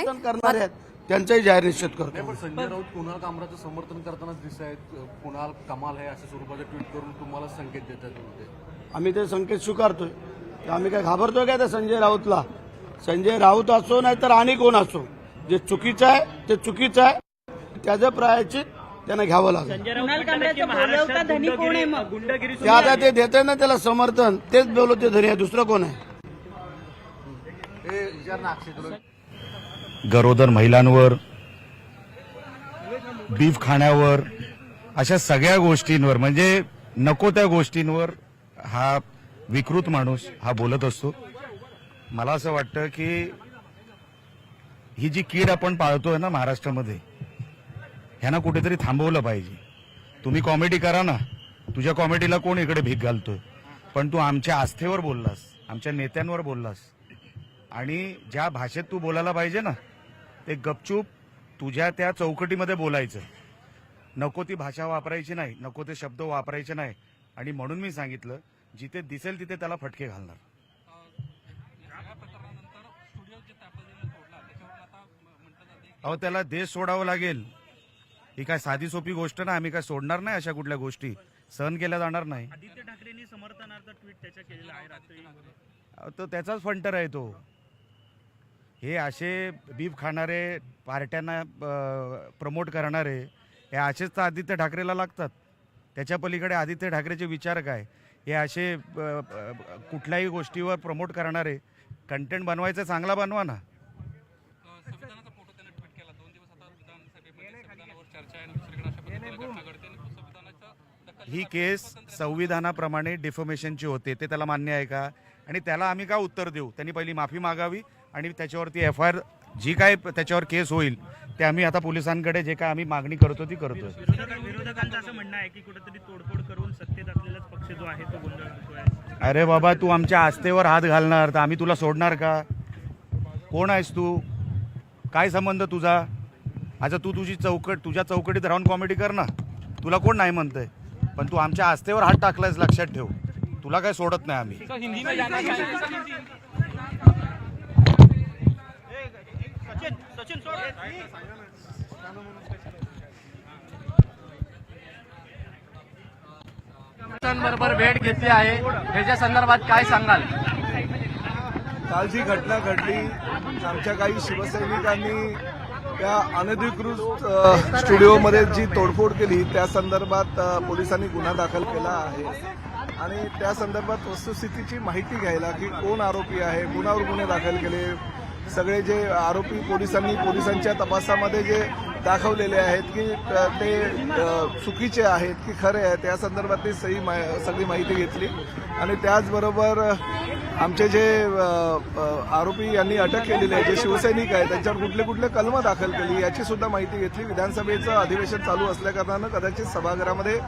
नाही. करणारे आहेत त्यांचाही जाहीर निषेध करतो. पण संजय राऊत कुणाल कामराचं समर्थन करताना दिसत आहेत. कुणाल कमाल आहे अशा स्वरूपाचे ट्विट करून तुम्हाला संकेत देतात. आम्ही ते संकेत स्वीकारतोय. आम्ही काय घाबरतोय काय त्या संजय राऊतला? संजय राऊत असो नाही तर आणि कोण असो, जे चुकीचं आहे ते चुकीचं आहे, त्याचं प्रायश्चित त्यांना घ्यावं लागेल. ते आता ते देते ना त्याला समर्थन, तेच बोलवते धनी आहे, दुसरं कोण आहे? गरोदर महिलांवर, बीफ खाण्यावर, अशा सगळ्या गोष्टींवर, म्हणजे नको त्या गोष्टींवर हा विकृत माणूस हा बोलत असतो. मला असं वाटतं की ही जी कीड आपण पाळतोय ना महाराष्ट्रामध्ये, ह्यांना कुठेतरी थांबवलं पाहिजे. तुम्ही कॉमेडी करा ना, तुझ्या कॉमेडीला कोण इकडे भीक घालतोय, पण तू आमच्या आस्थेवर बोललास, आमच्या नेत्यांवर बोललास, आणि ज्या भाषेत तू बोलायला पाहिजे ना ते गपचूप तुझ्या त्या चौकटीमध्ये बोलायचं. नको ती भाषा वापरायची नाही, नको ते शब्द वापरायचे नाही. आणि म्हणून मी सांगितलं, जिथे दिसेल तिथे त्याला फटके घालणार. अहो त्याला देश सोडावं लागेल. ही काय साधी सोपी गोष्ट ना. आम्ही काय सोडणार नाही. अशा कुठल्या गोष्टी सहन केल्या जाणार नाही. आदित्य ठाकरेंनी समर्थनार्थ ट्विट त्याच्या केलेलं आहे रात्री. तो त्याचाच फंटर आहे तो. हे असे बीफ खाणारे, पार्ट्यांना प्रमोट करणारे, हे असेच तर आदित्य ठाकरेला लागतात. त्याच्या पलीकडे आदित्य ठाकरेचे विचार काय? हे असे कुठल्याही गोष्टीवर प्रमोट करणारे. कंटेंट बनवायचं चांगला बनवा ना. ही केस संविधानाप्रमाणे डिफॉमेशनची होते, ते त्याला मान्य आहे का? आणि त्याला आम्ही का उत्तर देऊ? त्यांनी पहिली माफी मागावी आणि त्याच्यावरती FIR जी काय त्याच्यावर केस होईल ते आम्ही आता पोलिसांकडे जे काय आम्ही मागणी करतो ती करतोय. विरोधकांचं असं म्हणणं आहे की कुठेतरी तोडफोड करून सत्तेत असलेलाच पक्ष जो आहे तो गोंधळ होतोय. अरे बाबा, तू आमच्या आस्थेवर हात घालणार तर आम्ही तुला सोडणार का? कोण आहेस तू? काय संबंध तुझा? आता तू तुझ्या चौकटीत राहून कॉमेडी कर ना, तुला कोण नाही म्हणतंय. पण तू आमच्या आस्थेवर हात टाकलायस, लक्षात ठेव. तुला काय सोडत नाही आम्ही. बरोबर भेट घेतली आहे, ह्याच्या संदर्भात काय सांगाल? काल जी घटना घडली, आमच्या काही शिवसैनिकांनी त्या अनधिकृत स्टुडिओमध्ये जी तोडफोड केली त्या संदर्भात पोलिसांनी गुन्हा दाखल केला आहे. आणि त्या संदर्भात वस्तुस्थितीची माहिती घ्यायला की कोण आरोपी आहे, कुणावर गुन्हे दाखल केले, सगळे जे आरोपी पोलिसांच्या तपासामध्ये जे दाखवलेले आहेत की ते चुकीचे आहेत की खरे आहेत, या संदर्भातली सगळी माहिती घेतली. आणि त्याचबरोबर आमचे जे आरोपी यांनी अटक केलेले आहे, जे शिवसैनिक आहेत, त्यांच्यावर कुठले कुठले कलमं दाखल केली याची सुद्धा माहिती घेतली. विधानसभेचं अधिवेशन चालू असल्याकारणानं कदाचित सभागृहामध्ये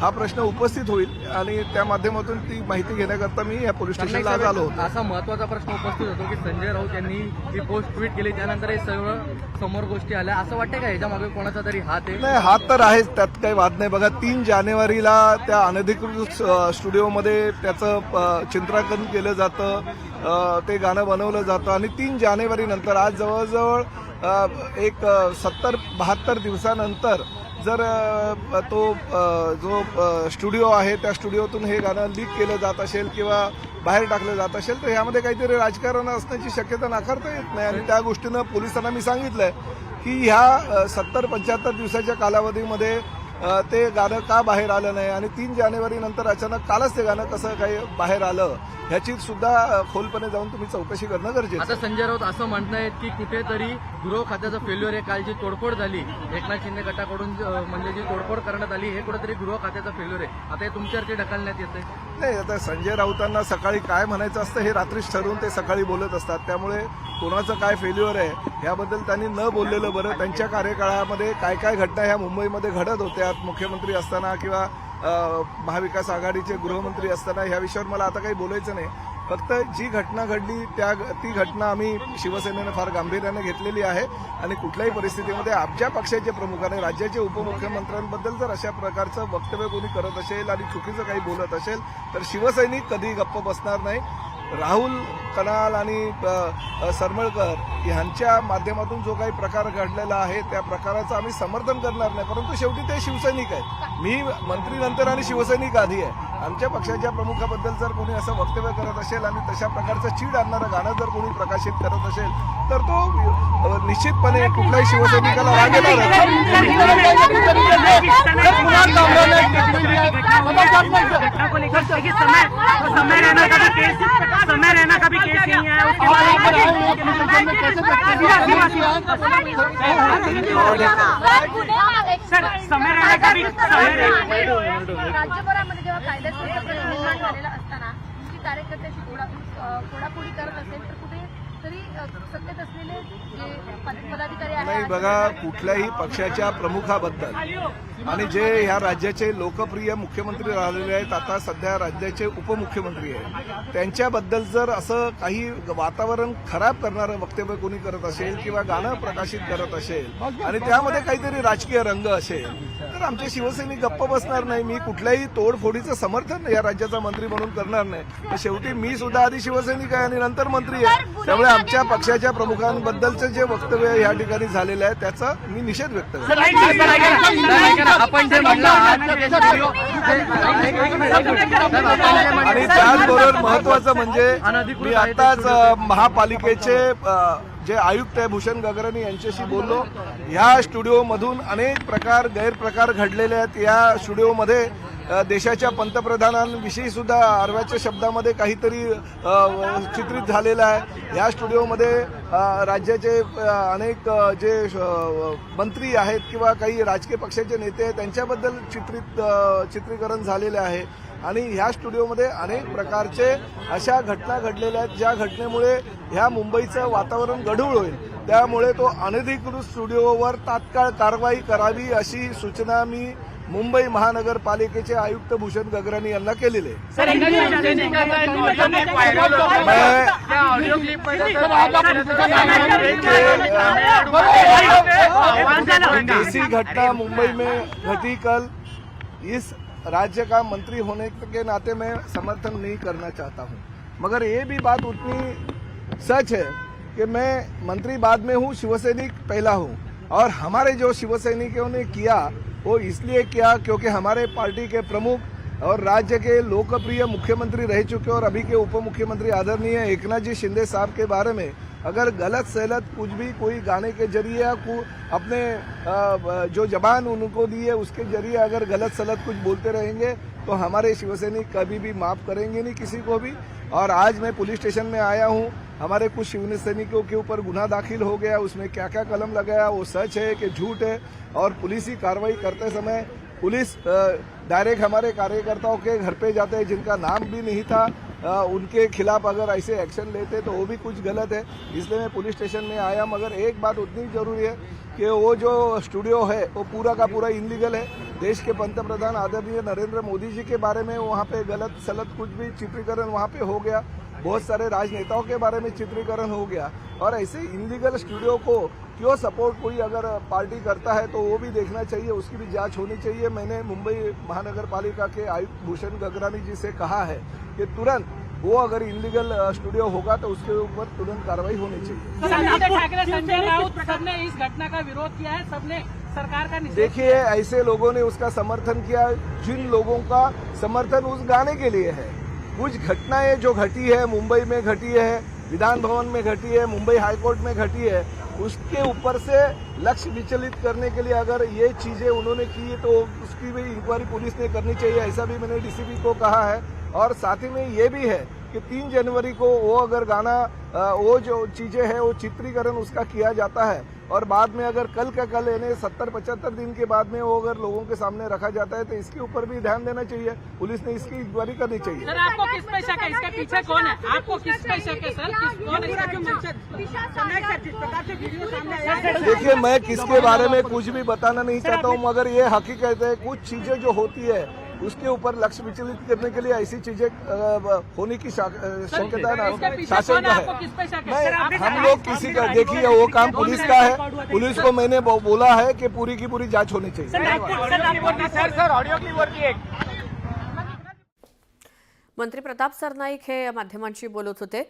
हा प्रश्न उपस्थित होईल आणि त्या माध्यमातून ती माहिती घेण्याकरता मी या पोलीस स्टेशनला आज आलो होतो. असा महत्वाचा प्रश्न उपस्थित होतो की संजय राऊत यांनी ही पोस्ट ट्विट केली, त्यानंतर हे सर्व समोर गोष्टी आल्या. असं वाटतं का ह्याच्यामागे कोणाचा तरी हात आहे? नाही, हात तर आहेच, त्यात काही वाद नाही. बघा, 3 जानेवारीला त्या अनधिकृत स्टुडिओमध्ये त्याचं चित्रांकन केलं जातं, ते गाणं बनवलं जातं आणि 3 जानेवारी नंतर आज जवळजवळ एक 70-72 दिवसानंतर जर तो जो स्टुडिओ आहे त्या स्टुडिओतून हे गाणं लीक केलं जात असेल किंवा बाहेर टाकलं जात असेल तर ह्यामध्ये काहीतरी राजकारण असण्याची शक्यता नाकारता येत नाही. आणि त्या गोष्टीनं पोलिसांना मी सांगितलंय की ह्या 70-75 दिवसाच्या कालावधीमध्ये ते गाणं का बाहेर आलं नाही आणि 3 जानेवारी नंतर अचानक कालच ते गाणं कसं काही बाहेर आलं ह्याची सुद्धा खोलपणे जाऊन तुम्ही चौकशी करणं गरजेचं. आता संजय राऊत असं म्हणत आहेत की कुठेतरी गृह खात्याचं फेल्युअर आहे. काल जी तोडफोड झाली एकनाथ शिंदे गटाकडून, म्हणजे जी तोडफोड करण्यात आली, हे कुठेतरी गृह खात्याचं फेल्युअर आहे. आता हे तुमच्यावरती ढकलण्यात येतंय. नाही, आता संजय राऊतांना सकाळी काय म्हणायचं असतं हे रात्रीच ठरवून ते सकाळी बोलत असतात. त्यामुळे कोणाचं काय फेल्युअर आहे याबद्दल त्यांनी न बोललेलं बरं. त्यांच्या कार्यकाळामध्ये काय काय घटना ह्या मुंबईमध्ये घडत होत्या मुख्यमंत्री असताना किंवा महाविकास आघाडीचे गृहमंत्री असताना, ह्या विषयावर मला आता काही बोलायचं नाही. फक्त जी घटना घडली ती घटना आम्ही शिवसेनेनं फार गांभीर्याने घेतलेली आहे आणि कुठल्याही परिस्थितीमध्ये आमच्या पक्षाचे प्रमुखाने राज्याचे उपमुख्यमंत्र्यांबद्दल जर अशा प्रकारचं वक्तव्य कोणी करत असेल आणि चुकीचं काही बोलत असेल तर शिवसैनिक कधी गप्प बसणार नाही. राहुल कनाल आणि सरमळकर यांच्या माध्यमातून जो काही प्रकार घडलेला आहे त्या प्रकाराचं आम्ही समर्थन करणार नाही, परंतु शेवटी ते शिवसैनिक आहेत. मी मंत्री नंतर आणि शिवसैनिक आधी आहे. आमच्या पक्षाच्या प्रमुखाबद्दल जर कोणी असं वक्तव्य करत असेल आणि तशा प्रकारचं चीड आणणारं गाणं जर कोणी प्रकाशित करत असेल तर तो निश्चितपणे कुठल्याही शिवसैनिकाला राग घटना को लेकर समय रहना का भी केस नहीं है। सर समय रहना का भी राज्यभरामध्ये जेव्हा कायद्याचं निर्माण झालेलं असताना तुमची कार्यकर्त्याची फोडाफोडी करत असेल तर कुठे तरी सत्तेत असलेले जे पदाधिकारी आहेत नाही बघा, कुठल्याही पक्षाच्या प्रमुखाबद्दल आणि जे ह्या राज्याचे लोकप्रिय मुख्यमंत्री राहिलेले आहेत, आता सध्या राज्याचे उपमुख्यमंत्री आहेत, त्यांच्याबद्दल जर असं काही वातावरण खराब करणारं वक्तव्य कोणी करत असेल किंवा गाणं प्रकाशित करत असेल आणि त्यामध्ये काहीतरी राजकीय रंग असेल तर आमचे शिवसैनिक गप्प बसणार नाही. मी कुठल्याही तोडफोडीचं समर्थन या राज्याचा मंत्री म्हणून करणार नाही. तर शेवटी मी सुद्धा आधी शिवसैनिक आहे आणि नंतर मंत्री आहे. त्यामुळे आमच्या पक्षाच्या प्रमुखांबद्दलचं जे वक्तव्य या ठिकाणी झालेलं आहे त्याचा मी निषेध व्यक्त करतो. आपण जे म्हणलं आणि त्याचबरोबर महत्वाचं म्हणजे मी आताच महापालिकेचे जे आयुक्त आहे भूषण गगरानी यांच्याशी बोललो. ह्या स्टुडिओमधून अनेक गैरप्रकार घडलेले आहेत. या स्टुडिओमध्ये देशाच्या पंतप्रधानांविषयी सुद्धा आरव्याच्या शब्दामध्ये काहीतरी चित्रित झालेलं आहे. या स्टुडिओमध्ये राज्याचे अनेक जे मंत्री आहेत किंवा काही राजकीय पक्षाचे नेते आहेत त्यांच्याबद्दल चित्रीकरण झालेले आहे. आणि ह्या स्टुडिओमध्ये अनेक प्रकारचे अशा घटना घडलेल्या आहेत ज्या घटनेमुळे ह्या मुंबईचं वातावरण गढूळ होईल. त्यामुळे तो अनधिकृत स्टुडिओवर तात्काळ कारवाई करावी अशी सूचना मी मुंबई महानगरपालिकेचे आयुक्त भूषण गगरानी यांना केलेले आहे. ऐसी घटना मुंबई में घटी कल, इस राज्य का मंत्री होने के नाते मैं समर्थन नहीं करना चाहता हूं, मगर ये भी बात उतनी सच है कि मैं मंत्री बाद में हूं, शिवसैनिक पहला हूं. और हमारे जो शिवसैनिकों ने किया वो इसलिए किया क्योंकि हमारे पार्टी के प्रमुख और राज्य के लोकप्रिय मुख्यमंत्री रह चुके और अभी के उप मुख्यमंत्री आदरणीय एकनाथ जी शिंदे साहब के बारे में अगर गलत सलत कुछ भी कोई गाने के जरिए या अपने जो जबान उनको दी है उसके जरिए अगर गलत सलत कुछ बोलते रहेंगे तो हमारे शिवसैनिक कभी भी माफ करेंगे नहीं किसी को भी. और आज मैं पुलिस स्टेशन में आया हूं. हमारे कुछ शिवसैनिकों के ऊपर गुना दाखिल हो गया, उसमें क्या क्या कलम लगाया वो सच है कि झूठ है. और पुलिस ही कार्रवाई करते समय पुलिस डायरेक्ट हमारे कार्यकर्ताओं के घर पे जाते हैं जिनका नाम भी नहीं था, उनके खिलाफ अगर ऐसे एक्शन लेते तो वो भी कुछ गलत है. इसलिए मैं पुलिस स्टेशन में आया. मगर एक बात उतनी जरूरी है कि वो जो स्टूडियो है वो पूरा का पूरा इनलीगल है. देश के पंतप्रधान आदरणीय नरेंद्र मोदी जी के बारे में वहाँ पे गलत सलत कुछ भी चित्रीकरण वहाँ पे हो गया. बहुत सारे राजनेताओं के बारे में चित्रीकरण हो गया. और ऐसे इनलीगल स्टूडियो को क्यों सपोर्ट कोई अगर पार्टी करता है तो वो भी देखना चाहिए, उसकी भी जांच होनी चाहिए. मैंने मुंबई महानगर पालिका के आयुक्त भूषण गगरानी जी से कहा है कि तुरंत वो अगर इनलीगल स्टूडियो होगा तो उसके ऊपर तुरंत कार्रवाई होनी चाहिए. ठाकरे, संजय राउत सबने इस घटना का विरोध किया है, सबने सरकार का निषेध. देखिए, ऐसे लोगों ने उसका समर्थन किया जिन लोगों का समर्थन उस गाने के लिए है. कुछ घटनाएं जो घटी है, मुंबई में घटी है, विधान भवन में घटी है, मुंबई हाईकोर्ट में घटी है, उसके ऊपर से लक्ष्य विचलित करने के लिए अगर ये चीजें उन्होंने की तो उसकी भी इंक्वायरी पुलिस ने करनी चाहिए. ऐसा भी मैंने डीसीपी को कहा है. और साथ ही में ये भी है कि 3 जनवरी को वो अगर गाना वो जो चीजें हैं वो चित्रीकरण उसका किया जाता है और बाद में अगर कल का कल यानी 70-75 दिन के बाद में वो अगर लोगों के सामने रखा जाता है तो इसके ऊपर भी ध्यान देना चाहिए. पुलिस ने इसकी इंक्वायरी करनी चाहिए. सर, आपको किस पे शक है? इसके पीछे कौन है? आपको किस पे शक है सर? कौन है? देखिए, मैं किसके बारे में कुछ भी बताना नहीं चाहता हूँ, मगर ये हकीकत है कुछ चीजें जो होती है उसके ऊपर लक्ष्य विचलित करने के लिए ऐसी चीजें होने की शक्यता शासन का है. हम लोग किसी का, देखिए वो काम पुलिस का है. पुलिस को मैंने बोला है कि पूरी की पूरी जांच होनी चाहिए. मंत्री प्रताप सरनाईक हे माध्यमांशी बोलत होते.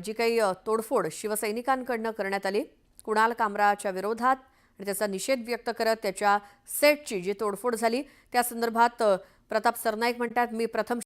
जी काही तोडफोड शिवसैनिकांकडनं करण्यात आली कुणाल कामराच्या विरोधात आणि त्याचा निषेध व्यक्त करत त्याच्या सेटची जी तोडफोड झाली त्या संदर्भात प्रताप सरनाईक म्हणतात, मी प्रथम